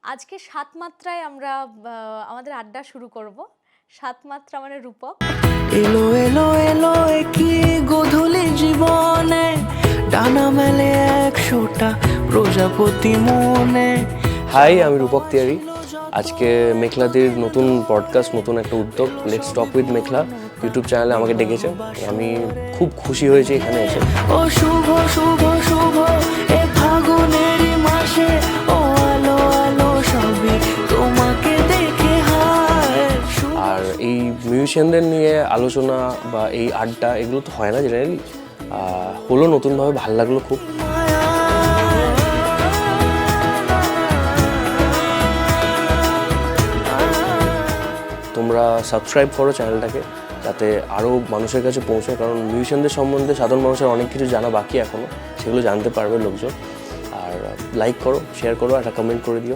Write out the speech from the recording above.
আজকে ৭ মাত্রায় আমরা আমাদের আড্ডা শুরু করব। ৭ মাত্রা মানে রূপক। এলো এলো এলো কি গোধূলি জীবনে, ডানা মেলে ১০০টা প্রজাপতি মনে। হাই, আমি রূপক তিয়ারি। আজকে মেঘলাদের নতুন পডকাস্ট, নতুন একটা উদ্যোগ let's talk with Meghla YouTube চ্যানেলে আমাকে ডেকেছে। আমি খুব খুশি হয়েছি এখানে এসে। ও শুভ শুভ শুভ এ ফাগুনেরই মাসে, ও আলো আলো সবই তোমাকে দেখে হায়। আর এই মিউজিশিয়ানদের নিয়ে আলোচনা বা এই আড্ডা এগুলো তো হয় না জেনারেলি, হলো নতুনভাবে, ভালো লাগলো খুব। তোমরা সাবস্ক্রাইব করো চ্যানেলটাকে, যাতে আরও মানুষের কাছে পৌঁছায়, কারণ মিউজিশিয়ানদের সম্বন্ধে সাধারণ মানুষের অনেক কিছু জানা বাকি এখনও, সেগুলো জানতে পারবে লোকজন। আর লাইক করো, শেয়ার করো, একটা কমেন্ট করে দিও।